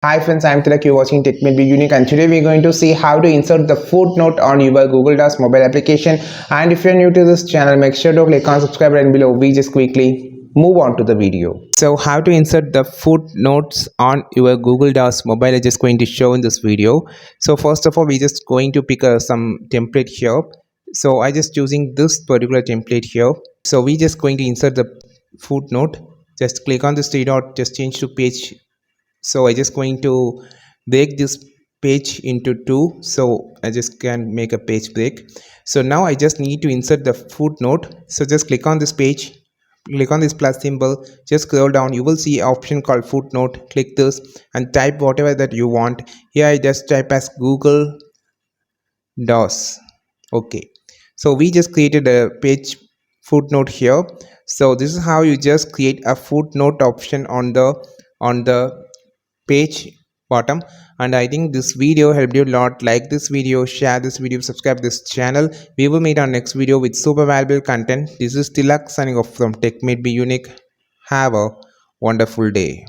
Hi friends, I'm Tilak, you're watching Tech May Be Unique, and today we're going to see how to insert the footnote on your Google Docs mobile application. And if you're new to this channel, make sure to click on subscribe button below. We just quickly move on to the video. So how to insert the footnotes on your Google Docs mobile is just going to show in this video. So first of all, we're just going to pick some template here. So I just choosing this particular template here. So we just going to insert the footnote. Just click on this three dot, just change to page. So I just going to break this page into two, so I just can make a page break. So now I just need to insert the footnote. So just click on this page, click on this plus symbol, just scroll down, you will see option called footnote. Click this and type whatever that you want. Here I just type as Google Docs. Okay, so we just created a page footnote here. So this is how you just create a footnote option on the page bottom. And I think this video helped you a lot. Like this video, share this video, subscribe this channel. We will meet on next video with super valuable content. This is Tilak signing off from Tech Made Be Unique. Have a wonderful day.